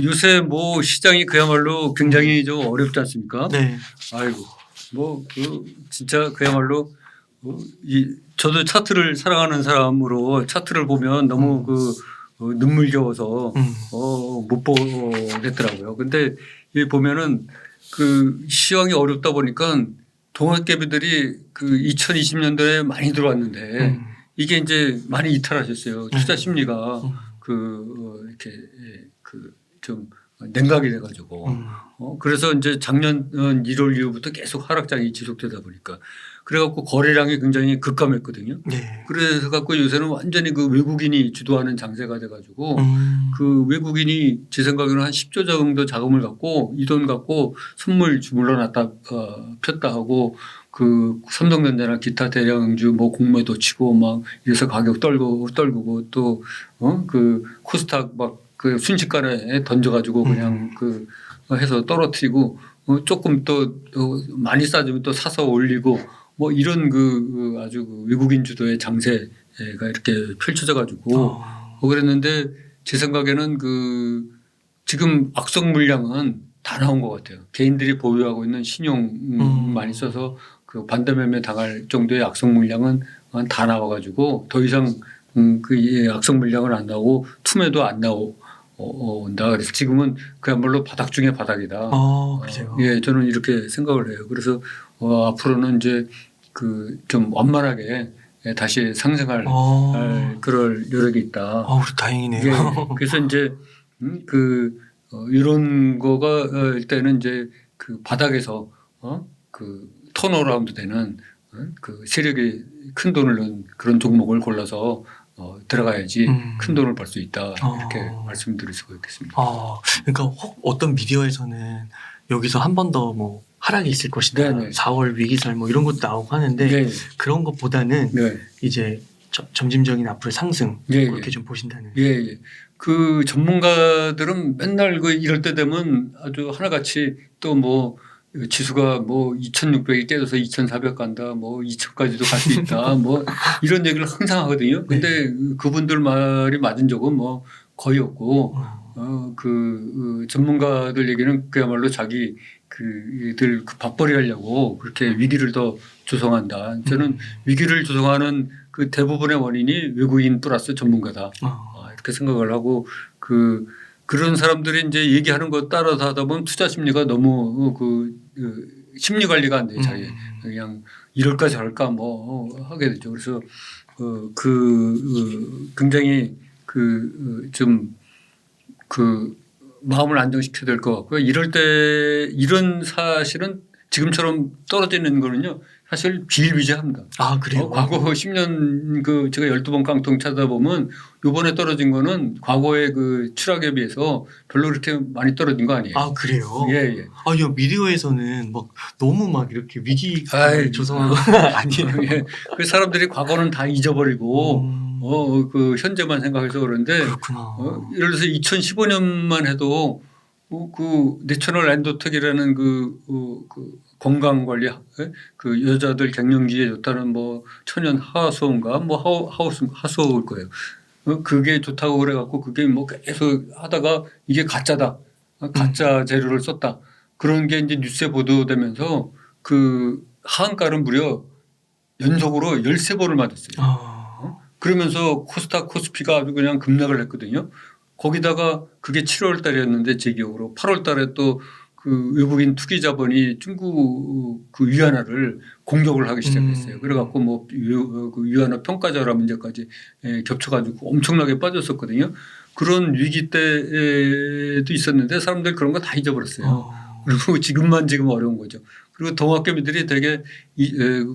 요새 뭐 시장이 그야말로 굉장히 좀 어렵지 않습니까? 네. 아이고 뭐 진짜 그야말로 이 저도 차트를 사랑하는 사람으로 차트를 보면 너무 눈물겨워서 못 보겠더라고요. 근데 이 보면은 그 시황이 어렵다 보니까 동학개미들이 그 2020년도에 많이 들어왔는데 이게 이제 많이 이탈하셨어요. 투자 심리가 이렇게 좀 냉각이 돼가지고 그래서 이제 작년 1월 이후부터 계속 하락장이 지속되다 보니까 그래갖고 거래량이 굉장히 급감했거든요. 네. 그래서 갖고 요새는 완전히 그 외국인이 주도하는 장세가 돼가지고 그 외국인이 제 생각에는 한 10조 정도 자금을 갖고 이 돈 갖고 선물 주물러 놨다 폈다 하고 그 삼성전자나 기타 대량주 뭐 공매도 치고 막 이래서 가격 떨구고 또 그 코스닥 막 그 순식간에 던져가지고 그냥 해서 떨어뜨리고 조금 또 많이 싸지면 또 사서 올리고 뭐 이런 아주 외국인 주도의 장세가 이렇게 펼쳐져 가지고 그랬는데 제 생각에는 지금 악성 물량은 다 나온 것 같아요. 개인들이 보유하고 있는 신용 많이 써서 그 반대매매 당할 정도의 악성 물량은 다 나와 가지고 더 이상 악성 물량은 안 나오고 투매도 안 온다. 그래서 지금은 그야말로 바닥 중에 바닥이다. 그래요. 예, 저는 이렇게 생각을 해요. 그래서 앞으로는 이제 좀 완만하게 다시 상승할 그럴 여력이 있다. 다행이네요. 예, 그래서 이제 이런 거가 일단은 이제 그 바닥에서 턴어라운드 되는 그 세력이 큰 돈을 넣은 그런 종목을 골라서 들어가야지 큰 돈을 벌 수 있다 이렇게 말씀드릴 수가 있겠습니다. 그러니까 혹 어떤 미디어에서는 여기서 한 번 더 뭐 하락이 있을 것이다. 네네. 4월 위기설 뭐 이런 것도 나오고 하는데 네. 그런 것보다는 이제 점진적인 앞으로 상승 그렇게 좀 보신다는. 예. 그 전문가들은 맨날 이럴 때 되면 아주 하나같이 또 뭐 지수가 뭐 2,600이 깨져서 2,400 간다, 뭐 2,000까지도 갈 수 있다, 뭐 이런 얘기를 항상 하거든요. 근데 그분들 말이 맞은 적은 뭐 거의 없고, 전문가들 얘기는 그야말로 자기 그들 밥벌이 하려고 그렇게 위기를 더 조성한다. 저는 위기를 조성하는 그 대부분의 원인이 외국인 플러스 전문가다. 이렇게 생각을 하고 그런 사람들이 이제 얘기하는 거 따라서 하다 보면 투자 심리가 너무 심리 관리가 안 돼요. 자기 그냥 이럴까 저럴까 뭐 하게 되죠. 그래서 굉장히 마음을 안정시켜야 될 것 같고요. 이럴 때 이런 사실은 지금처럼 떨어지는 거는요. 사실 비일비재합니다. 그래요? 과거 10년 제가 12번 깡통 찾아보면 요번에 떨어진 거는 과거의 추락에 비해서 별로 그렇게 많이 떨어진 거 아니에요. 그래요? 예. 미디어에서는 막 너무 막 이렇게 위기 조성하고 아니에요. 예. 그 사람들이 과거는 다 잊어버리고 현재만 생각해서 그런데 그렇구나. 예를 들어서 2015년만 해도 내셔널 엔도텍이라는 건강관리 여자들 갱년기에 좋다는 뭐 천연 하수인가 뭐 하수일 거예요. 그게 좋다고 그래갖고 그게 뭐 계속 하다가 이게 가짜다. 가짜 재료를 썼다. 그런 게 이제 뉴스에 보도되면서 하한가는 무려 연속으로 13번을 맞았어요. 그러면서 코스닥 코스피가 아주 그냥 급락을 했거든요. 거기다가 그게 7월 달이었는데 제 기억으로 8월 달에 또 외국인 투기 자본이 중국 위안화를 공격을 하기 시작했어요. 그래갖고 뭐 위안화 평가자라 문제까지 겹쳐가지고 엄청나게 빠졌었거든요. 그런 위기 때도 있었는데 사람들 그런 거 다 잊어버렸어요. 그리고 지금 어려운 거죠. 그리고 동학개미들이 되게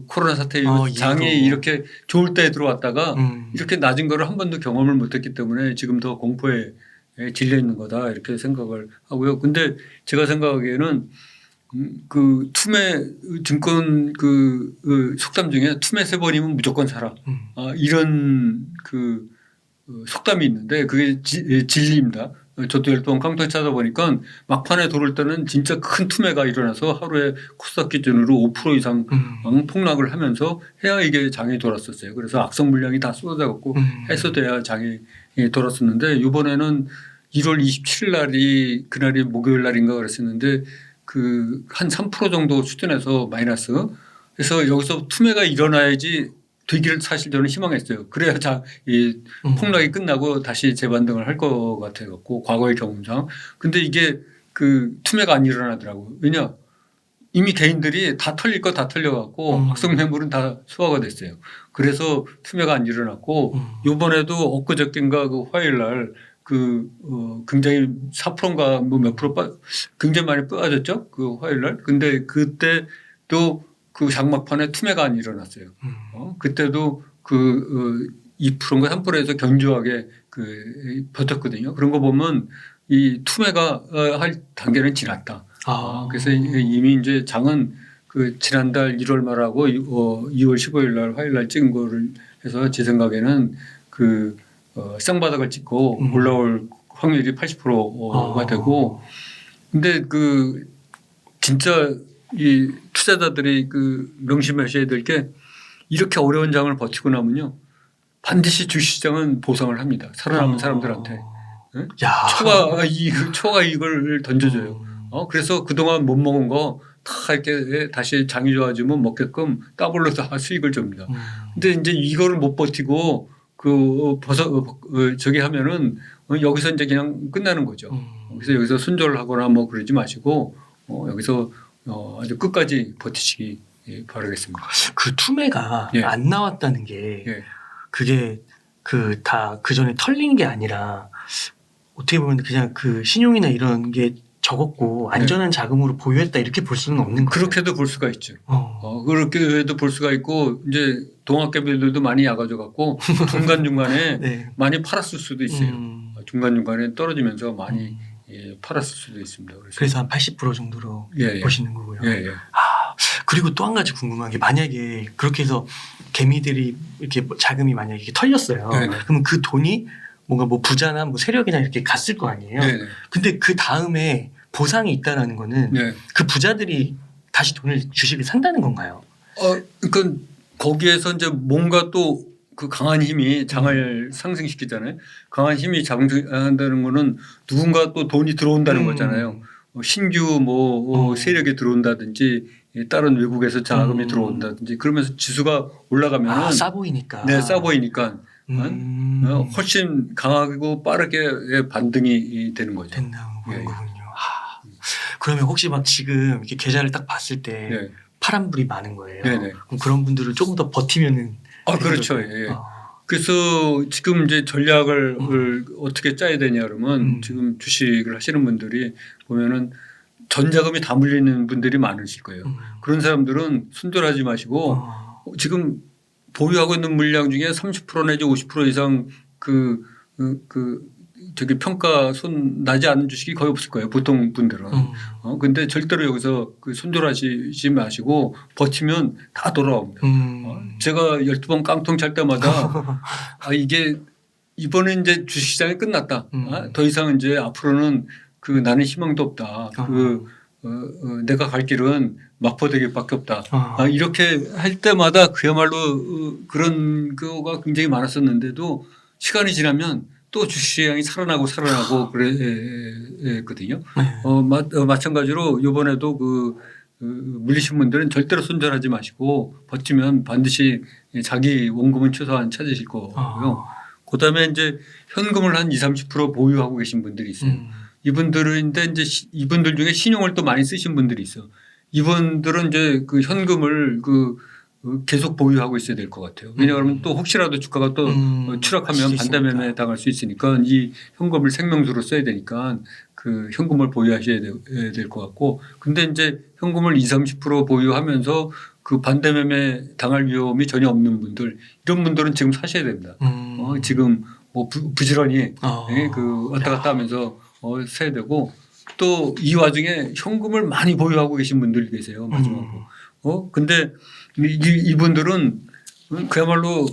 코로나 사태 이후 장이 이렇게 좋을 때 들어왔다가 이렇게 낮은 거를 한 번도 경험을 못했기 때문에 지금 더 공포에 질려 있는 거다 이렇게 생각을 하고요. 근데 제가 생각하기에는 투매 증권 속담 중에 투매 3번이면 무조건 사라. 이런 속담이 있는데 그게 진리입니다. 저도 12번 깡통 찾아보니까 막판에 돌을 때는 진짜 큰 투매가 일어나서 하루에 코스닥 기준으로 5% 이상 폭락을 하면서 해야 이게 장이 돌았었어요. 그래서 악성 물량이 다 쏟아져 갖고 해소돼야 장이 돌았었는데 이번에는 1월 27일 날이 그날이 목요일 날인가 그랬었는데 그 한 3% 정도 수준에서 마이너스. 그래서 여기서 투매가 일어나야지 되기를 사실 저는 희망했어요. 그래야 이 폭락이 끝나고 다시 재반등을 할 것 같아 갖고 과거의 경험상. 근데 이게 그 투매가 안 일어나더라고요. 왜냐? 이미 개인들이 다 털릴 거 다 털려갖고 악성 매물은 다 소화가 됐어요. 그래서 투매가 안 일어났고 이번에도 엊그저께인가 그 화요일 날 굉장히 4%인가 뭐 몇 프로 굉장히 많이 빠졌죠. 그 화요일 날. 근데 그때 또 그 장막판에 투매가 안 일어났어요. 그때도 2%인가 3%에서 견조하게 버텼거든요. 그런 거 보면 이 투매가 할 단계는 지났다. 그래서 이미 이제 장은 그 지난달 1월 말하고 2월 15일 날 화요일 날 찍은 거를 해서 제 생각에는 쌍바닥을 찍고 올라올 확률이 80%가 되고 근데 진짜 이 투자자들이 명심하셔야 될 게 이렇게 어려운 장을 버티고 나면요 반드시 주식시장은 보상을 합니다. 살아남은 사람들한테. 네? 초과 이익을 던져줘요. 그래서 그동안 못 먹은 거 다 이렇게 다시 장이 좋아지면 먹게끔 더블로 다 수익을 줍니다. 근데 이제 이거를 못 버티고 저기 하면은 여기서 이제 그냥 끝나는 거죠. 그래서 여기서 손절을 하거나 뭐 그러지 마시고 여기서 아주 끝까지 버티시기 바라겠습니다. 그 투매가 예. 안 나왔다는 게 예. 그게 다 그 전에 털린 게 아니라 어떻게 보면 그냥 그 신용이나 이런 게 적었고 안전한 자금으로 보유했다 이렇게 볼 수는 없는 거예요. 그렇게도 볼 수가 있죠. 그렇게도 볼 수가 있고 이제 동학개별들도 많이 약아져 갖고 중간중간에 네. 많이 팔았을 수도 있어요. 중간중간에 떨어지면서 많이 팔았을 수도 있습니다. 그래서 한 80% 정도로 보시는 거고요. 예. 그리고 또 한 가지 궁금한 게 만약에 그렇게 해서 개미들이 이렇게 자금이 만약에 털렸어요. 그러면 그 돈이 뭔가 뭐 부자나 뭐 세력이나 이렇게 갔을 거 아니에요. 네네. 근데 그 다음에 보상이 있다라는 거는 그 부자들이 다시 주식을 산다는 건가요? 그러니까 거기에서 이제 뭔가 또 그 강한 힘이 장을 상승시키잖아요. 강한 힘이 장한다는 거는 누군가 또 돈이 들어온다는 거잖아요. 신규 세력이 들어온다든지 다른 외국에서 자금이 들어온다든지 그러면서 지수가 올라가면 싸 보이니까. 네, 싸 보이니까 훨씬 강하고 빠르게 반등이 되는 거죠. 된다는 거군요. 그러면 혹시 막 지금 이렇게 계좌를 딱 봤을 때 파란불이 많은 거예요. 그럼 그런 분들은 조금 더 버티면은. 그렇죠. 그래서 지금 이제 전략을 어떻게 짜야 되냐 그러면 지금 주식을 하시는 분들이 보면은 전자금이 다 물리는 분들이 많으실 거예요. 그런 사람들은 손절하지 마시고 지금 보유하고 있는 물량 중에 30% 내지 50% 이상 저기 평가 손 나지 않은 주식이 거의 없을 거예요. 보통 분들은. 근데 절대로 여기서 손절하지 마시고 버티면 다 돌아옵니다. 제가 12번 깡통 찰 때마다 이게 이번에 이제 주식시장이 끝났다. 더 이상 이제 앞으로는 나는 희망도 없다. 내가 갈 길은 마포대교밖에 없다. 이렇게 할 때마다 그야말로 그런 거가 굉장히 많았었는데도 시간이 지나면 또 주식시장이 살아나고 그랬거든요. 마찬가지로 이번에도 물리신 분들은 절대로 손절하지 마시고 버티면 반드시 자기 원금은 최소한 찾으실 거고요. 그다음에 이제 현금을 한 20-30% 보유하고 계신 분들이 있어요. 이분들인데 이제 이분들 중에 신용을 또 많이 쓰신 분들이 있어. 이분들은 이제 현금을 계속 보유하고 있어야 될 것 같아요. 왜냐하면 또 혹시라도 주가가 또 추락하면 반대매매 당할 수 있으니까 이 현금을 생명수로 써야 되니까 현금을 보유하셔야 될 것 같고 근데 이제 현금을 20-30% 보유하면서 반대매매 당할 위험이 전혀 없는 분들 이런 분들은 지금 사셔야 됩니다. 지금 부지런히 왔다 갔다 하면서 사야 되고 또 이 와중에 현금을 많이 보유하고 계신 분들이 계세요. 마지막으로. 근데 이분들은 그야말로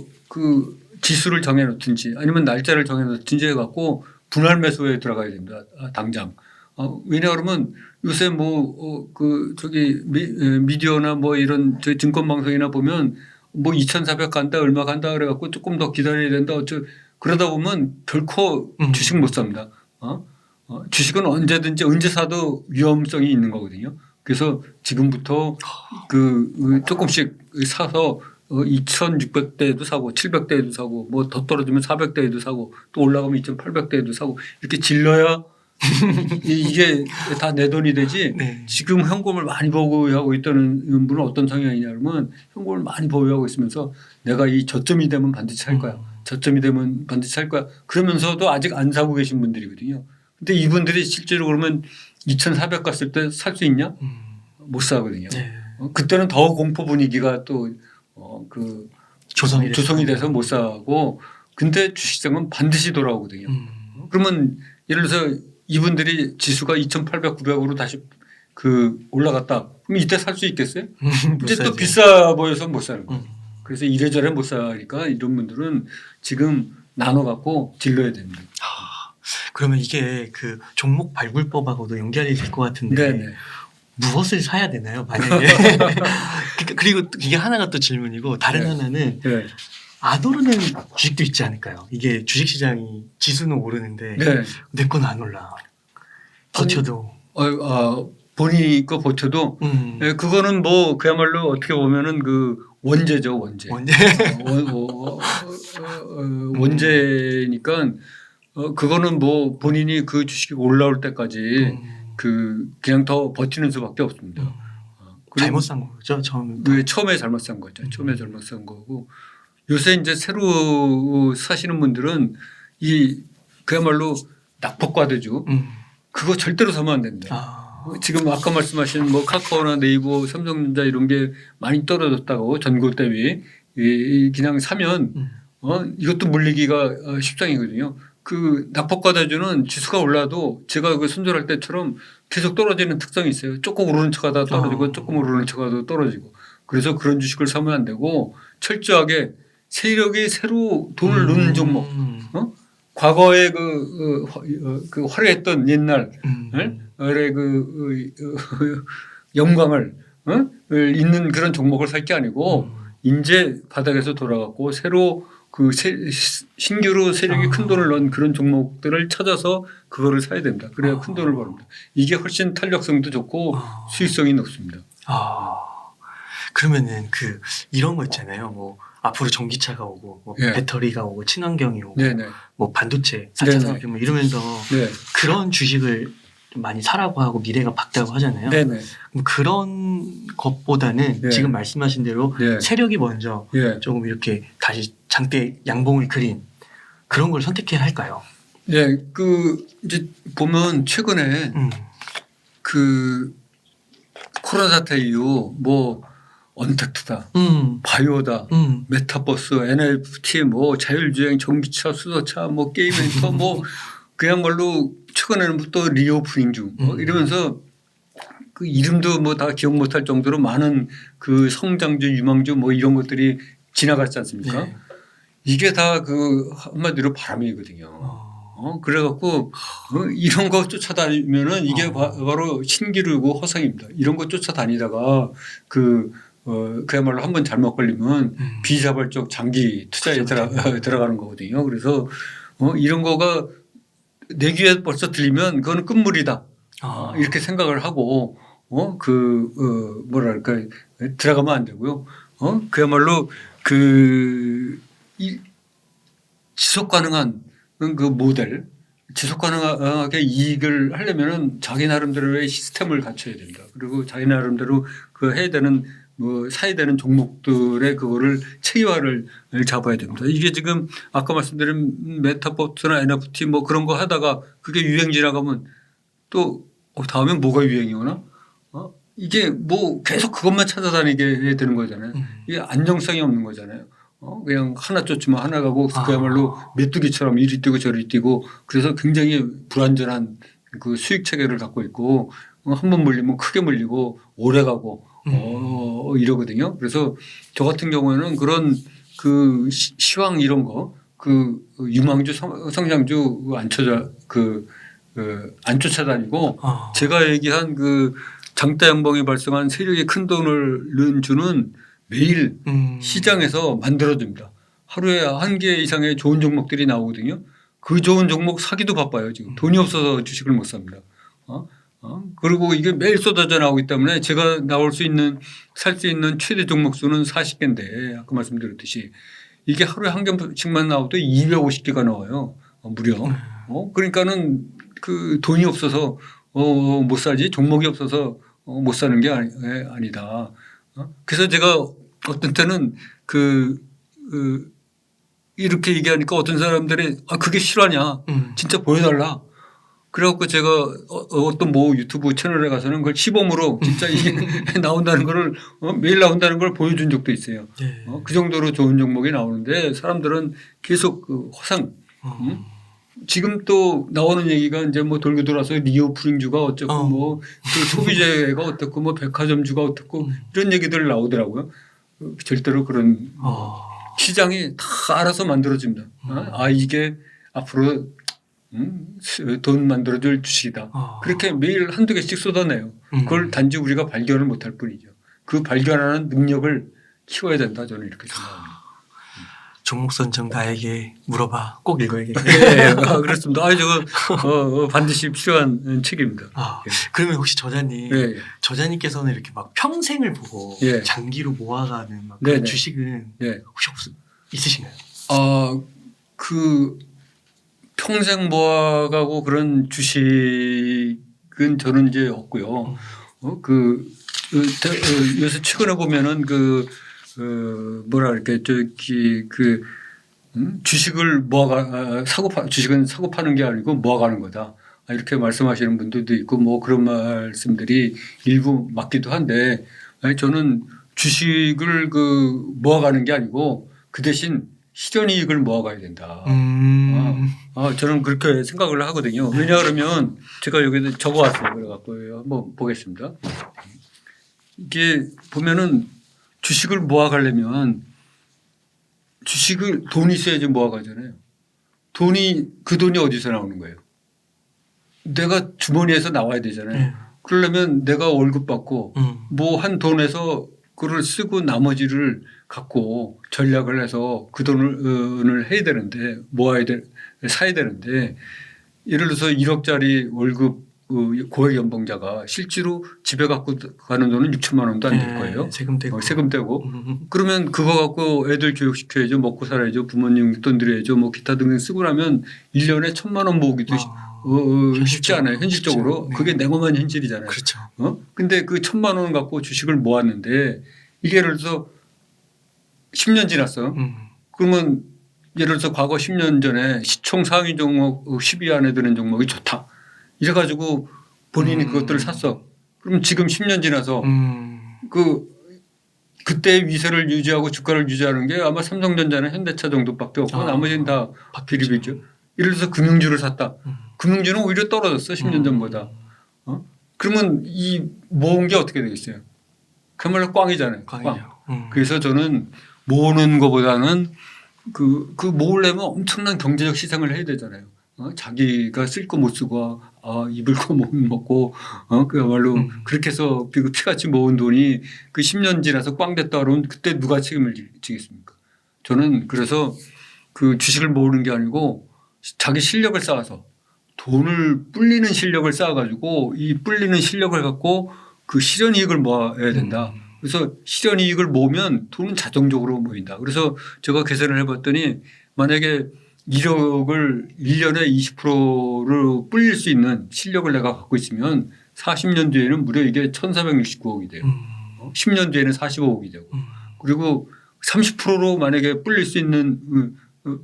지수를 정해놓든지 아니면 날짜를 정해놓든지 해갖고 분할 매수에 들어가야 됩니다. 당장. 왜냐 그러면 요새 미디어나 이런 증권방송이나 보면 2,400 간다 얼마 간다 그래갖고 조금 더 기다려야 된다. 그러다 보면 결코 주식 못 삽니다. 주식은 언제든지 언제 사도 위험성이 있는 거거든요. 그래서 지금부터 조금씩 사서 2,600대에도 사고 700대에도 사고 뭐 더 떨어지면 400대에도 사고 또 올라가면 2,800대에도 사고 이렇게 질러야 이게 다 내 돈이 되지. 네. 지금 현금을 많이 보유하고 있다는 분은 어떤 성향이냐 그러면 현금을 많이 보유하고 있으면서 내가 이 저점이 되면 반드시 살 거야. 저점이 되면 반드시 살 거야. 그러면서도 아직 안 사고 계신 분들이거든요. 근데 이분들이 실제로 그러면 2,400 갔을 때 살 수 있냐? 못 사거든요. 네. 그때는 더 공포 분위기가 또 조성이 돼서 못 사고 근데 주식시장은 반드시 돌아오거든요. 그러면 예를 들어서 이분들이 지수가 2,800, 900으로 다시 올라갔다. 그럼 이때 살 수 있겠어요? 이제 또 비싸 보여서 못 사는 거예요. 그래서 이래저래 못 사니까 이런 분들은 지금 나눠 갖고 질러야 됩니다. 그러면 이게 그 종목 발굴법하고도 연결이 될 것 같은데 네네. 무엇을 사야 되나요? 만약에 그리고 이게 하나가 또 질문이고 다른 하나는 네. 안 오르는 주식도 있지 않을까요? 이게 주식시장이 지수는 오르는데 네. 내 건 안 올라. 버텨도. 본인이 거 버텨도 네, 그거는 뭐 그야말로 어떻게 보면은 원죄죠 원죄. 원죄니까 그거는 뭐 본인이 그 주식이 올라올 때까지 그냥 더 버티는 수밖에 없습니다. 잘못 산 거죠 처음. 처음에 잘못 산 거죠. 처음에 잘못 산 거고 요새 이제 새로 사시는 분들은 그야말로 낙폭과대주 그거 절대로 사면 안 됩니다. 지금 아까 말씀하신 뭐 카카오나 네이버, 삼성전자 이런 게 많이 떨어졌다고 전고 대비 그냥 사면 이것도 물리기가 십상이거든요. 그 낙폭과대주는 지수가 올라도 제가 손절할 때처럼 계속 떨어지는 특성이 있어요. 조금 오르는 척하다 떨어지고 조금 오르는 척하다 떨어지고 그래서 그런 주식을 사면 안 되고 철저하게 세력이 새로 돈을 넣는 종목, 과거에 그 화려했던 옛날 영광을 있는 그런 종목을 살 게 아니고 이제 바닥에서 돌아갔고 새로 신규로 세력이 큰 돈을 넣은 그런 종목들을 찾아서 그거를 사야 됩니다. 그래야 큰 돈을 벌입니다. 이게 훨씬 탄력성도 좋고 수익성이 높습니다. 그러면은 이런 거 있잖아요. 뭐 앞으로 전기차가 오고 뭐 배터리가 오고 친환경이 오고 뭐 반도체 4차 산업혁명 뭐 이러면서 그런 주식을 좀 많이 사라고 하고 미래가 밝다고 하잖아요. 그럼 그런 것보다는 지금 말씀하신 대로 세력이 먼저 조금 이렇게 다시 장대 양봉을 그린 그런 걸 선택해야 할까요? 네, 이제 보면 최근에 코로나 사태 이후 뭐 언택트다, 바이오다, 메타버스, NFT, 뭐 자율주행, 전기차, 수소차, 뭐 게임 엔터, 뭐 그야말로 최근에는 또 리오프닝 중 이러면서 그 이름도 뭐 다 기억 못할 정도로 많은 성장주, 유망주 뭐 이런 것들이 지나갔지 않습니까? 이게 다 한마디로 바람이거든요. 그래갖고 이런 거 쫓아다니면은 이게 바로 신기루고 허상입니다. 이런 거 쫓아다니다가 그야말로 한번 잘못 걸리면 비자발적 장기 투자에 들어가는 거거든요. 그래서 이런 거가 내 귀에 벌써 들리면 그거는 끝물이다. 이렇게 생각을 하고 뭐랄까 들어가면 안 되고요. 그야말로 지속 가능한 모델, 지속 가능하게 이익을 하려면은 자기 나름대로의 시스템을 갖춰야 된다. 그리고 자기 나름대로 해야 되는 사야 되는 종목들의 그거를 체계화를 잡아야 됩니다. 이게 지금 아까 말씀드린 메타버스나 NFT 뭐 그런 거 하다가 그게 유행 지나가면 또 다음엔 뭐가 유행이 오나? 이게 뭐 계속 그것만 찾아다니게 되는 거잖아요. 이게 안정성이 없는 거잖아요. 그냥 하나 쫓으면 하나 가고 그야말로 메뚜기처럼 이리 뛰고 저리 뛰고 그래서 굉장히 불안전한 수익 체계를 갖고 있고 한 번 물리면 크게 물리고 오래 가고 이러거든요. 그래서 저 같은 경우에는 그런 시황 이런 거 유망주 성장주 안 쫓아다니고 제가 얘기한 장대 양봉이 발생한 세력이 큰 돈을 넣은 주는 매일 시장에서 만들어집니다. 하루에 1개 이상의 좋은 종목들이 나오거든요. 그 좋은 종목 사기도 바빠요. 지금 돈이 없어서 주식을 못 삽니다. 그리고 이게 매일 쏟아져 나오기 때문에 제가 나올 수 있는 살 수 있는 최대 종목 수는 40개인데 아까 말씀드렸듯이 이게 하루에 한 개씩만 나와도 250개가 나와요. 무려. 그러니까는 그 돈이 없어서 못 사지 종목이 없어서 못 사는 게 아니다. 그래서 제가 어떤 때는 이렇게 얘기하니까 어떤 사람들이 그게 실화냐 진짜 보여달라. 그래갖고 제가 어떤 뭐 유튜브 채널에 가서는 그걸 시범으로 진짜 이게 나온다는 거를 매일 나온다는 걸 보여준 적도 있어요. 네. 그 정도로 좋은 종목이 나오는데 사람들은 계속 그 허상. 지금 또 나오는 얘기가 이제 뭐 돌고 돌아서 리오프링주가 어쩌고 뭐 그 소비재가 어떻고 뭐 백화점주가 어떻고 이런 얘기들 나오더라고요. 절대로 그런 시장이 다 알아서 만들어집니다. 이게 앞으로 돈 만들어줄 주식이다. 그렇게 매일 한두 개씩 쏟아내요. 그걸 단지 우리가 발견을 못할 뿐이죠. 그 발견하는 능력을 키워야 된다. 저는 이렇게 생각합니다. 종목 선정 나에게 물어봐. 꼭 읽어야겠네요. 네, 그렇습니다. 저거 반드시 필요한 책입니다. 그러면 혹시 저자님께서는 이렇게 막 평생을 보고 장기로 모아가는 막 그런 주식은 혹시 있으신가요? 평생 모아가고 그런 주식은 저는 이제 없고요. 요새 최근에 보면은 주식을 주식은 사고 파는 게 아니고 모아가는 거다. 이렇게 말씀하시는 분들도 있고 뭐 그런 말씀들이 일부 맞기도 한데 저는 주식을 모아가는 게 아니고 그 대신 실현이익을 모아가야 된다. 저는 그렇게 생각을 하거든요. 왜냐하면 제가 여기다 적어왔어요. 그래갖고 한번 보겠습니다. 이게 보면은 주식을 모아가려면 돈이 있어야지 모아가잖아요. 그 돈이 어디서 나오는 거예요? 내가 주머니에서 나와야 되잖아요. 그러려면 내가 월급 받고 뭐 한 돈에서 그걸 쓰고 나머지를 갖고 전략을 해서 그 돈을 해야 되는데 사야 되는데 예를 들어서 1억짜리 월급 고액 연봉자가 실제로 집에 갖고 가는 돈은 6천만 원도 안 될 거예요. 세금 떼고. 그러면 그거 갖고 애들 교육시켜야죠. 먹고 살아야죠. 부모님 돈 드려야죠. 뭐 기타 등등 쓰고 나면 1년에 1,000만 원 모으기도 쉽지 않아요. 현실적으로. 그게 냉엄한 현실이잖아요. 그렇죠. 근데 그 1,000만 원 갖고 주식을 모았는데 이게 예를 들어서 10년 지났어. 그러면 예를 들어서 과거 10년 전에 시총 상위 종목 10위 안에 드는 종목이 좋다. 이래가지고 본인이 그것들을 샀어. 그럼 지금 10년 지나서 그때의 위세를 유지하고 주가를 유지하는 게 아마 삼성전자나 현대차 정도밖에 없고 나머지는 다 비리비죠. 예를 들어서 금융주를 샀다. 금융주는 오히려 떨어졌어. 10년 전보다. 그러면 이 모은 게 어떻게 되겠어요? 그야말로 꽝이잖아요. 꽝. 그래서 저는 모으는 것보다는 모으려면 엄청난 경제적 희생을 해야 되잖아요. 자기가 쓸 거 못 쓰고 입을 거 못 먹고 그야말로 그렇게 해서 피같이 모은 돈이 그 10년 지나서 꽝 됐다 그러면 그때 누가 책임을 지겠습니까? 저는 그래서 그 주식을 모으는 게 아니고 자기 실력을 쌓아서 돈을 불리는 실력을 쌓아가지고 이 불리는 실력을 갖고 그 실현이익을 모아야 된다. 그래서 실현이익을 모으면 돈은 자동적으로 모인다. 그래서 제가 계산을 해봤더니 만약에 1억을 1년에 20%로 불릴 수 있는 실력을 내가 갖고 있으면 40년 뒤에는 무려 이게 1,469억이 돼요. 10년 뒤에는 45억이 되고 그리고 30%로 만약에 불릴 수 있는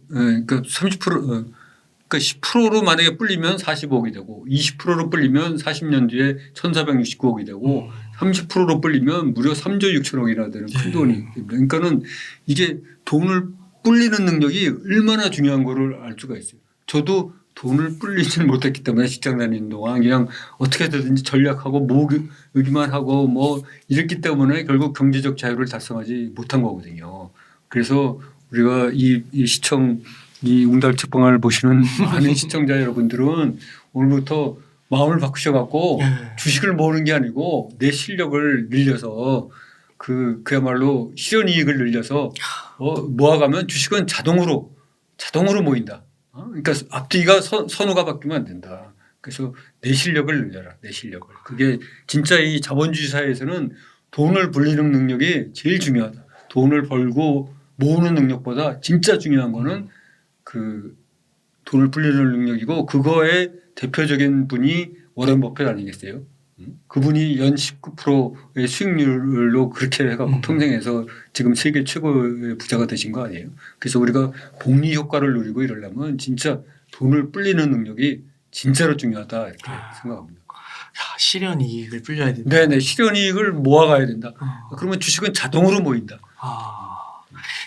그러니까 10%로 만약에 불리면 45억이 되고 20%로 불리면 40년 뒤에 1,469억이 되고 30%로 불리면 무려 3조 6천억이나 되는 큰 돈이 됩니다. 그러니까는 이게 돈을 불리는 능력이 얼마나 중요한 거를 알 수가 있어요. 저도 돈을 불리지는 못했기 때문에 직장 다니는 동안 그냥 어떻게 되든지 전략하고 모으기만 하고 뭐 이랬기 때문에 결국 경제적 자유를 달성하지 못한 거거든요. 그래서 우리가 이 웅달책방을 보시는 많은 시청자 여러분들은 오늘부터 마음을 바꾸셔갖고 주식을 모으는 게 아니고 내 실력을 늘려서 그야말로 실현이익을 늘려서 모아가면 주식은 자동으로 모인다. 그러니까 앞뒤가 선호가 바뀌면 안 된다. 그래서 내 실력을 늘려라. 내 실력을. 그게 진짜 이 자본주의 사회에서는 돈을 불리는 능력이 제일 중요하다. 돈을 벌고 모으는 능력보다 진짜 중요한 거는 그 돈을 불리는 능력이고 그거의 대표적인 분이 워런 버핏 아니겠어요? 그분이 연 19%의 수익률로 그렇게 해갖고 평생에서 지금 세계 최고의 부자가 되신 거 아니에요? 그래서 우리가 복리 효과를 누리고 이러려면 진짜 돈을 불리는 능력이 진짜로 중요하다 이렇게 생각합니다. 실현 이익을 불려야 된다. 네네, 실현 이익을 모아가야 된다. 그러면 주식은 자동으로 모인다.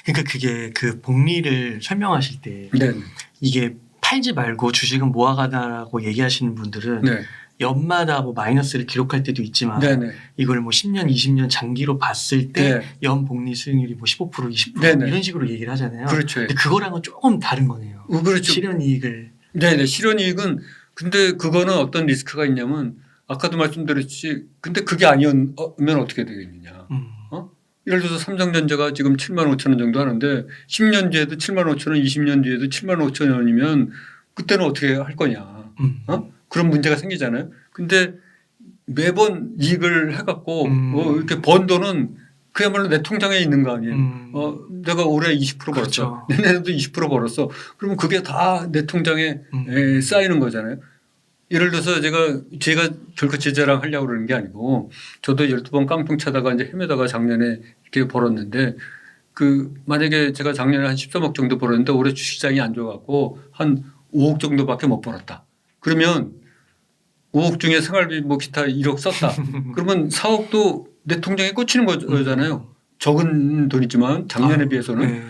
그러니까 그게 그 복리를 설명하실 때 네네. 이게 팔지 말고 주식은 모아가다라고 얘기하시는 분들은 네. 연마다 뭐 마이너스를 기록할 때도 있지만 네네. 이걸 뭐 10년, 20년 장기로 봤을 때 네. 연 복리 수익률이 뭐 15%, 20% 네네. 이런 식으로 얘기를 하잖아요. 그렇죠. 근데 그거랑은 조금 다른 거네요. 그렇죠. 실현 이익을. 네네. 실현 이익은 근데 그거는 어떤 리스크가 있냐면 아까도 말씀드렸지. 근데 그게 아니면 어떻게 되겠느냐. 예를 들어서 삼성전자가 지금 7만 5천 원 정도 하는데 10년 뒤에도 7만 5천 원, 20년 뒤에도 7만 5천 원이면 그때는 어떻게 할 거냐. 그런 문제가 생기잖아요. 근데 매번 이익을 해갖고 이렇게 번 돈은 그야말로 내 통장에 있는 거 아니에요. 내가 올해 20% 그렇죠. 벌었어. 내년에도 20% 벌었어. 그러면 그게 다 내 통장에 쌓이는 거잖아요. 예를 들어서 제가 결코 제 자랑 하려고 그러는 게 아니고 저도 12번 깡통 차다가 이제 헤매다가 작년에 이렇게 벌었는데 만약에 제가 작년에 한 13억 정도 벌었는데 올해 주식시장이 안 좋아갖고 한 5억 정도밖에 못 벌었다. 그러면 5억 중에 생활비 뭐 기타 1억 썼다. 그러면 4억도 내 통장에 꽂히는 거잖아요. 적은 돈이지만 작년에 비해서는. 네.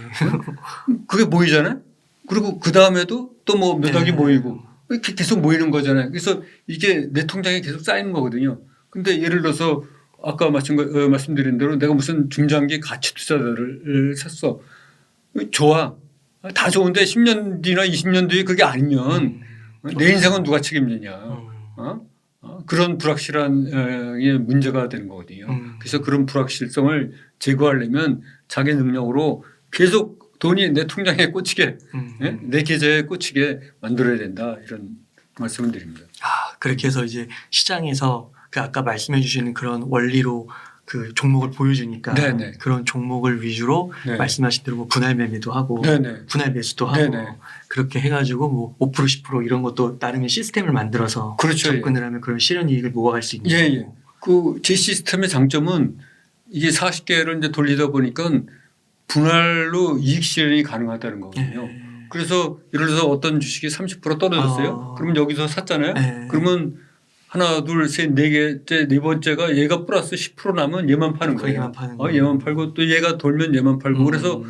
그게 모이잖아요. 그리고 그 다음에도 또 뭐 몇 억이 모이고 이렇게 계속 모이는 거잖아요. 그래서 이게 내 통장에 계속 쌓이는 거거든요. 근데 예를 들어서 아까 말씀드린 대로 내가 무슨 중장기 가치 투자자를 샀어. 좋아. 다 좋은데 10년 뒤나 20년 뒤에 그게 아니면 내 인생은 누가 책임지냐. 그런 불확실한 문제가 되는 거거든요. 그래서 그런 불확실성을 제거하려면 자기 능력으로 계속 돈이 내 통장에 꽂히게 내 계좌에 꽂히게 만들어야 된다. 이런 말씀을 드립니다. 그렇게 해서 이제 시장에서 그 아까 말씀해 주시는 그런 원리로 그 종목을 보여주니까 네네. 그런 종목을 위주로 네. 말씀하신 대로 뭐 분할 매매도 하고 네네. 분할 매수도 하고 네네. 그렇게 해가지고 뭐 5% 10% 이런 것도 나름의 시스템을 만들어서 그렇죠. 접근을 하면 그런 실현 이익을 모아갈 수 있는 예. 제 시스템의 장점은 이게 40개를 이제 돌리다 보니까 분할로 이익 실현이 가능하다는 거거든요. 그래서 예를 들어서 어떤 주식이 30% 떨어졌어요. 그러면 여기서 샀잖아요. 그러면 하나, 둘, 셋, 네 개째, 네 번째가 얘가 플러스 10% 나면 얘만 파는 거예요. 얘만 팔고 또 얘가 돌면 얘만 팔고 그래서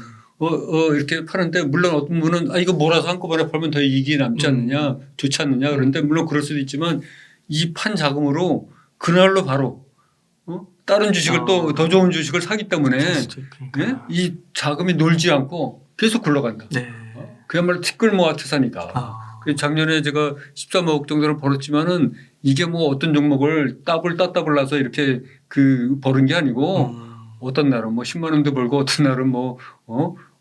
이렇게 파는데 물론 어떤 분은 이거 몰아서 한꺼번에 팔면 더 이익이 남지 않느냐, 좋지 않느냐 그런데 물론 그럴 수도 있지만 이 판 자금으로 그날로 바로 다른 주식을 또 더 좋은 주식을 사기 때문에 이 자금이 놀지 않고 계속 굴러간다. 네. 그야말로 티끌모아 투자니까. 작년에 제가 13억 정도를 벌었지만은 이게 뭐 어떤 종목을 따블 나서 이렇게 벌은 게 아니고 어떤 날은 뭐 10만 원도 벌고 어떤 날은 뭐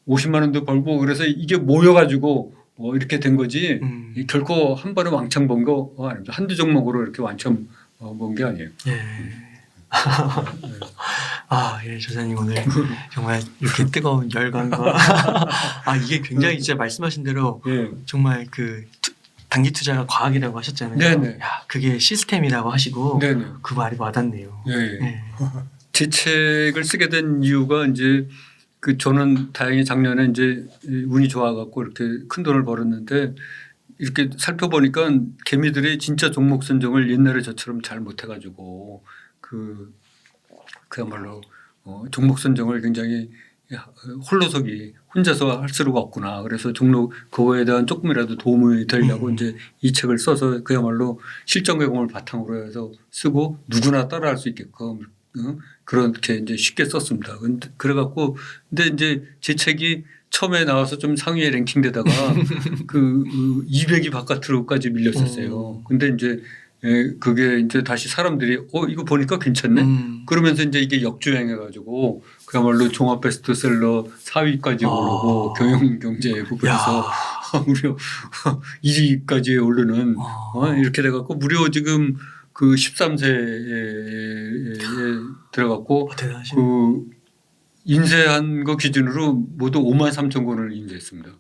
50만 원도 벌고 그래서 이게 모여가지고 이렇게 된 거지 결코 한 번에 왕창 번 거 아닙니다. 한두 종목으로 이렇게 왕창 번 게 아니에요. 예, 조사님 오늘 정말 이렇게 뜨거운 열광과 이게 굉장히 진짜 말씀하신 대로 정말 그 단기 투자가 과학이라고 하셨잖아요. 네네. 그게 시스템이라고 하시고 네네. 그 말이 와닿네요. 네. 제 책을 쓰게 된 이유가 이제 저는 다행히 작년에 이제 운이 좋아갖고 이렇게 큰 돈을 벌었는데 이렇게 살펴보니까 개미들이 진짜 종목 선정을 옛날에 저처럼 잘 못해가지고 그야말로 종목 선정을 굉장히 홀로서기 혼자서 할 수가 없구나. 그래서 종목 그거에 대한 조금이라도 도움이 되려고 이제 이 책을 써서 그야말로 실전 경험을 바탕으로 해서 쓰고 누구나 따라할 수 있게끔 그렇게 이제 쉽게 썼습니다. 그래갖고 근데 이제 제 책이 처음에 나와서 좀 상위에 랭킹되다가 200위 바깥으로까지 밀렸었어요. 근데 이제 그게 이제 다시 사람들이 이거 보니까 괜찮네. 그러면서 이제 이게 역주행해가지고 그야말로 종합 베스트셀러 4위까지 오르고 경영경제고 그래서 무려 1위까지 오르는 이렇게 돼갖고 무려 지금 그 13세에 들어갔고 그 인쇄한 거 기준으로 모두 5만 3천 권을 인쇄했습니다.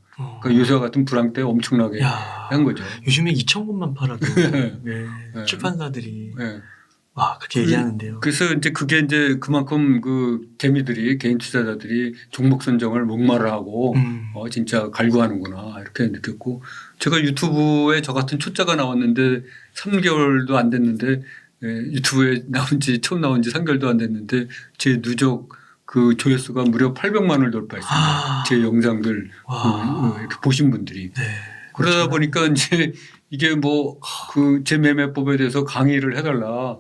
그러니까 요새와 같은 불황 때 엄청나게 한 거죠. 요즘에 2천 권만 팔아도 네. 출판사들이 와 그렇게 얘기하는데요. 그래서 이제 그게 이제 그만큼 그 개미들이 개인 투자자들이 종목 선정을 목마를 하고 진짜 갈구하는구나 이렇게 느꼈고 제가 유튜브에 저 같은 초짜가 나왔는데 3개월도 안 됐는데 유튜브에 처음 나온 지 3개월도 안 됐는데 제 누적 그 조회수가 무려 800만을 돌파했습니다. 제 영상들 이렇게 보신 분들이. 네, 그러다 그렇죠. 보니까 이제 이게 뭐 그 재매매법에 대해서 강의를 해달라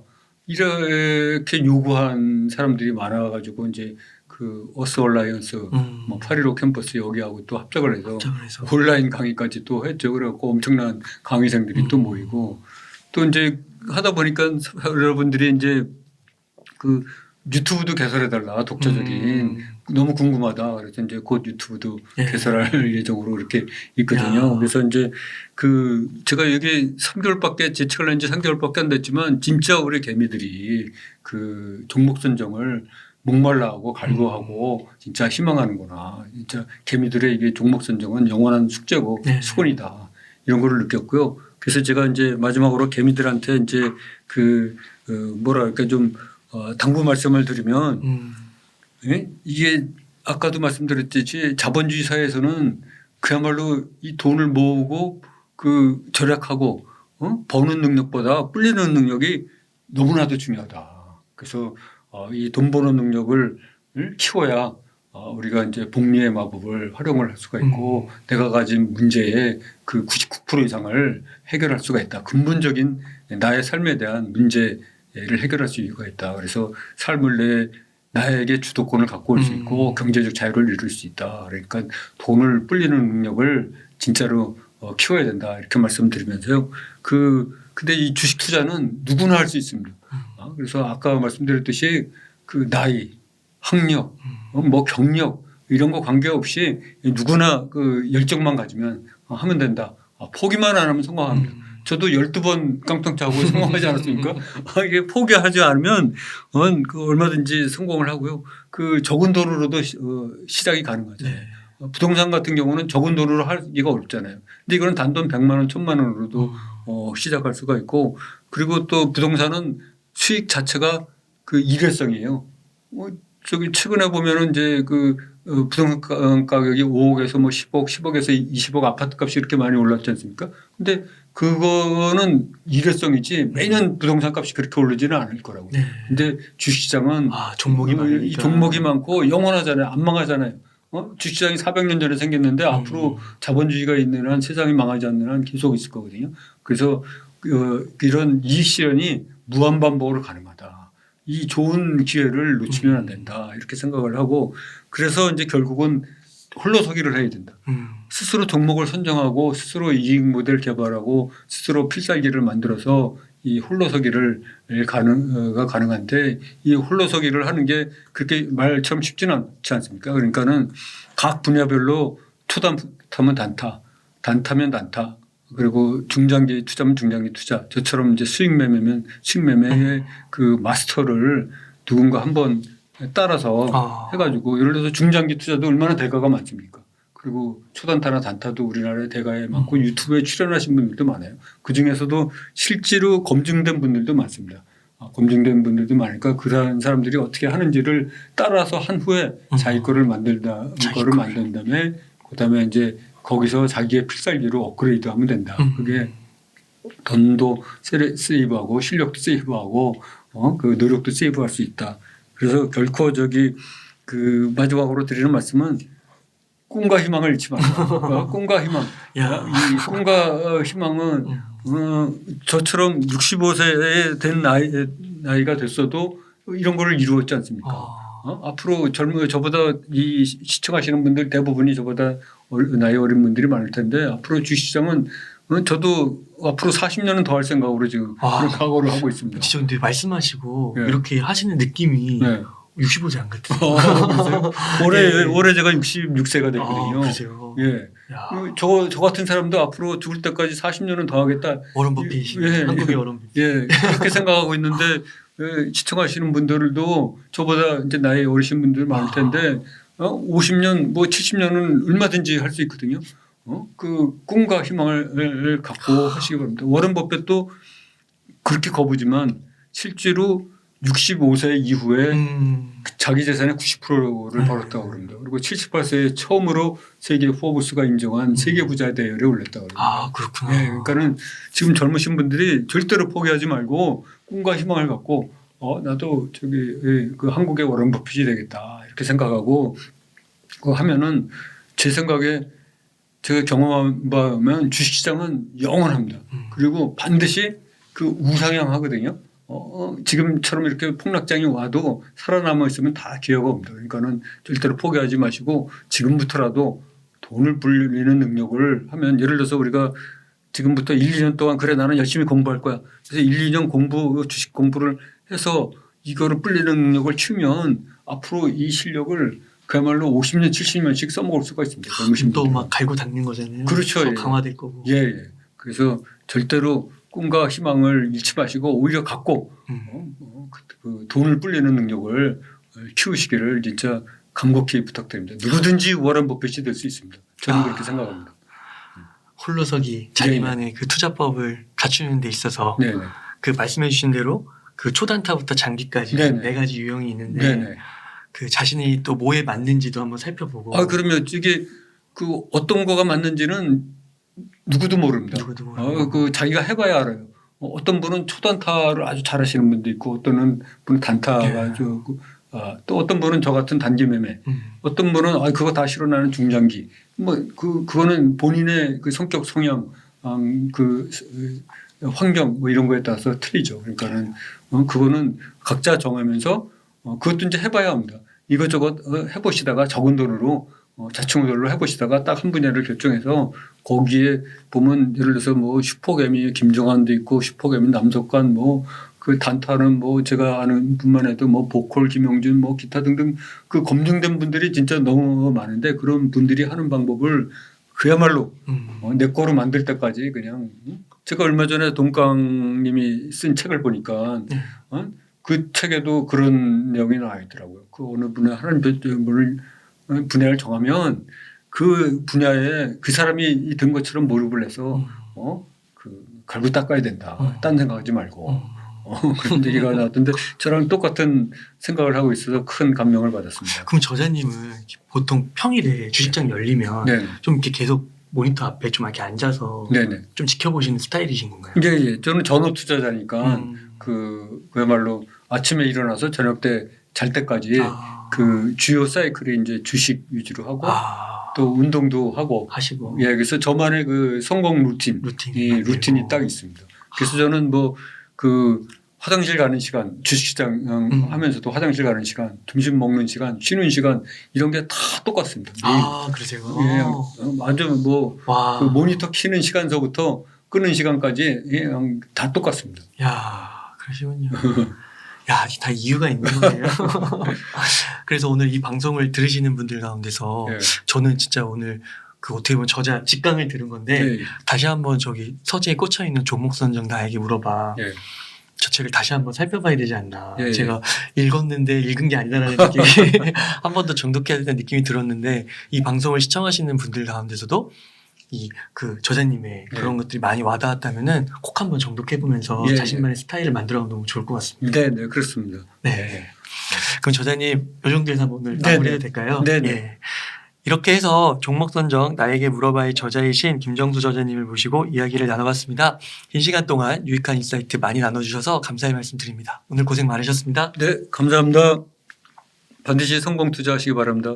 이렇게 요구한 사람들이 많아가지고 이제 그 어스 얼라이언스 뭐 8.15 캠퍼스 여기하고 또 합작을 해서 온라인 강의까지 또 했죠. 그래갖고 엄청난 강의생들이 또 모이고 또 이제 하다 보니까 여러분들이 이제 그 유튜브도 개설해달라 독자적인 너무 궁금하다. 그래서 이제 곧 유튜브도 개설할 예정으로 이렇게 있거든요. 그래서 이제 그 제가 여기 3개월밖에 재직을 한 지 3개월밖에 안 됐지만 진짜 우리 개미들이 그 종목 선정을 목말라하고 갈구하고 진짜 희망하는구나. 진짜 개미들의 이게 종목 선정은 영원한 숙제고 수건이다. 이런 거를 느꼈고요. 그래서 제가 이제 마지막으로 개미들한테 이제 그 뭐랄까 좀 당부 말씀을 드리면 이게 아까도 말씀드렸듯이 자본주의 사회에서는 그야말로 이 돈을 모으고 그 절약하고 버는 능력보다 불리는 능력이 너무나도 중요하다. 그래서 이 돈 버는 능력을 키워야 우리가 이제 복리의 마법을 활용을 할 수가 있고 내가 가진 문제의 그 99% 이상을 해결할 수가 있다. 근본적인 나의 삶에 대한 문제를 해결할 수가 있다. 그래서 삶을 내 나에게 주도권을 갖고 올 수 있고 경제적 자유를 이룰 수 있다. 그러니까 돈을 불리는 능력을 진짜로 키워야 된다. 이렇게 말씀드리면서요. 근데 이 주식 투자는 누구나 할 수 있습니다. 그래서 아까 말씀드렸듯이 그 나이, 학력, 뭐 경력 이런 거 관계없이 누구나 그 열정만 가지면 하면 된다. 포기만 안 하면 성공합니다. 저도 12번 깡통 차고 성공하지 않았습니까? 이게 포기하지 않으면 얼마든지 성공을 하고요. 그 적은 돈으로도 시작이 가능하죠. 부동산 같은 경우는 적은 돈으로 하기가 어렵잖아요. 근데 이거는 단돈 100만 원, 1000만 원으로도 시작할 수가 있고 그리고 또 부동산은 수익 자체가 그 일회성이에요. 저기 최근에 보면은 이제 그 부동산 가격이 5억에서 뭐 10억, 10억에서 20억 아파트 값이 이렇게 많이 올랐지 않습니까? 근데 그거는 일회성이지 매년 부동산 값이 그렇게 오르지는 않을 거라고. 근데 주식시장은 종목이 많으니까. 이 종목이 많고 영원하잖아요. 안 망하잖아요. 주식시장이 400년 전에 생겼는데 앞으로 자본주의가 있는 한 세상이 망하지 않는 한 계속 있을 거거든요. 그래서 이런 이익 실현이 무한반복으로 가능하다. 이 좋은 기회를 놓치면 안 된다. 이렇게 생각을 하고 그래서 이제 결국은 홀로서기를 해야 된다. 스스로 종목을 선정하고 스스로 이익 모델 개발하고 스스로 필살기를 만들어서 이 홀로서기를 가능한데 이 홀로서기를 하는 게 그렇게 말처럼 쉽지는 않지 않습니까? 그러니까는 각 분야별로 초단타면 단타, 단타면 단타, 그리고 중장기 투자면 중장기 투자. 저처럼 이제 수익 매매면 수익 매매의 그 마스터를 누군가 한번 따라서 해가지고 예를 들어서 중장기 투자도 얼마나 대가가 많습니까? 그리고 초단타나 단타도 우리나라에 대가에 많고 유튜브에 출연하신 분들도 많아요. 그중에서도 실제로 검증된 분들도 많습니다. 검증된 분들도 많으니까 그런 사람들이 어떻게 하는지를 따라서 한 후에 자기 거를 만든 다음에 그다음에 이제 거기서 자기의 필살기로 업그레이드하면 된다. 그게 돈도 세이브하고 실력도 세이브하고 그 노력도 세이브할 수 있다. 그래서 결코 그 마지막으로 드리는 말씀은 꿈과 희망을 잃지 말라. 꿈과 희망. 이 꿈과 희망은 저처럼 65세에 된 나이가 됐어도 이런 거를 이루었지 않습니까? 앞으로 저보다 이 시청하시는 분들 대부분이 저보다 나이 어린 분들이 많을 텐데 앞으로 주식시장은 저도 앞으로 40년은 더 할 생각으로 지금 그런 각오를 하고 있습니다. 진짜 근데 말씀하시고 이렇게 하시는 느낌이 65세 안 같으세요? 올해 제가 66세가 됐거든요. 그러세요? 예. 저 같은 사람도 앞으로 죽을 때까지 40년은 더 하겠다. 워런 버핏이 한국의 워런 버핏. 예, 그렇게 생각하고 있는데 시청하시는 분들도 저보다 이제 나이 어리신 분들 많을 텐데 50년 뭐 70년은 얼마든지 할 수 있거든요. 그 꿈과 희망을 갖고 하시기 바랍니다. 워런 버핏도 그렇게 거부지만 실제로 65세 이후에 자기 재산의 90%를 벌었다고 그럽니다. 그리고 78세에 처음으로 세계 포브스가 인정한 세계 부자 대열에 올렸다고 그럽니다. 그렇구나. 네, 그러니까는 지금 젊으신 분들이 절대로 포기하지 말고 꿈과 희망을 갖고 나도 그 한국의 워런 버핏이 되겠다 이렇게 생각하고 그거 하면은 제 생각에 제가 경험한 바면 주식시장은 영원합니다. 그리고 반드시 그 우상향하거든요. 지금처럼 이렇게 폭락장이 와도 살아남아 있으면 다 기회가 옵니다. 그러니까는 절대로 포기하지 마시고 지금부터라도 돈을 불리는 능력을 하면 예를 들어서 우리가 지금부터 1, 2년 동안 그래 나는 열심히 공부할 거야. 그래서 1, 2년 주식 공부를 해서 이거를 불리는 능력을 키우면 앞으로 이 실력을 그야말로 50년, 70년씩 써먹을 수가 있습니다. 또 막 갈고 닦는 거잖아요. 그렇죠. 더 강화될 거고. 예. 그래서 절대로 꿈과 희망을 잃지 마시고 오히려 갖고 그 돈을 불리는 능력을 키우시기를 진짜 간곡히 부탁드립니다. 누구든지 워런 버핏이 될 수 있습니다. 저는 그렇게 생각합니다. 홀로서기 자기만의 그 투자법을 갖추는 데 있어서 그 말씀해 주신 대로 그 초단타부터 장기까지 네 가지 유형이 있는데 그 자신이 또 뭐에 맞는지도 한번 살펴보고. 그러면 이게 그 어떤 거가 맞는지는 누구도 모릅니다. 그 자기가 해봐야 알아요. 어떤 분은 초단타를 아주 잘하시는 분도 있고 어떤 분은 단타가 또 어떤 분은 저 같은 단기 매매, 어떤 분은 그거 다 싫어 나는 중장기. 그거는 본인의 그 성격 성향, 그 환경 뭐 이런 거에 따라서 틀리죠. 그러니까는 그거는 각자 정하면서 그것도 이제 해봐야 합니다. 이것저것 해보시다가 적은 돈으로 자충우돌로 해보시다가 딱 한 분야를 결정해서 거기에 보면 예를 들어서 뭐 슈퍼개미 김정환도 있고 슈퍼개미 남석관 뭐 그 단타는 뭐 제가 아는 분만 해도 뭐 보컬 김용준 뭐 기타 등등 그 검증된 분들이 진짜 너무 많은데 그런 분들이 하는 방법을 그야말로 내 거로 만들 때까지 그냥 제가 얼마 전에 동강님이 쓴 책을 보니까 그 책에도 그런 내용이 나와 있더라고요. 그 어느 분야 하는 분야를 정하면 그 분야에 그 사람이 된 것처럼 몰입을 해서 그 갈고 닦아야 된다. 딴 생각하지 말고 그런 얘기가 나왔던데 저랑 똑같은 생각을 하고 있어서 큰 감명을 받았습니다. 그럼 저자님은 보통 평일에 주식장 열리면 좀 이렇게 계속 모니터 앞에 좀 이렇게 앉아서 좀 지켜보시는 스타일이신 건가요? 예. 저는 전업 투자자니까 그야말로 아침에 일어나서 저녁 때 잘 때까지 그 주요 사이클이 이제 주식 위주로 하고 또 운동도 하시고 그래서 저만의 그 성공 루틴이 딱 있습니다. 그래서 저는 뭐 그 화장실 가는 시간, 주식시장 하면서도 화장실 가는 시간, 점심 먹는 시간, 쉬는 시간 이런 게 다 똑같습니다. 그러세요? 완전 뭐 그 모니터 켜는 시간서부터 끄는 시간까지 다 똑같습니다. 그러시군요. 다 이유가 있는 거예요. 그래서 오늘 이 방송을 들으시는 분들 가운데서 저는 진짜 오늘 그 어떻게 보면 저자 직강을 들은 건데 다시 한번 저기 서재에 꽂혀 있는 조목선정 나에게 물어봐. 저 책을 다시 한번 살펴봐야 되지 않나. 제가 읽었는데 읽은 게 아니다라는 느낌이 한 번 더 정독해야 된다는 느낌이 들었는데 이 방송을 시청하시는 분들 가운데서도 이 그 저자님의 그런 것들이 많이 와닿았다면은 꼭 한번 정독해보면서 자신만의 스타일을 만들어가면 너무 좋을 것 같습니다. 네, 그렇습니다. 그럼 저자님 이 정도에서 오늘 마무리해도 될까요? 이렇게 해서 종목선정 나에게 물어봐의 저자이신 김정수 저자님을 모시고 이야기를 나눠봤습니다. 긴 시간 동안 유익한 인사이트 많이 나눠주셔서 감사의 말씀 드립니다. 오늘 고생 많으셨습니다. 네, 감사합니다. 반드시 성공 투자하시기 바랍니다.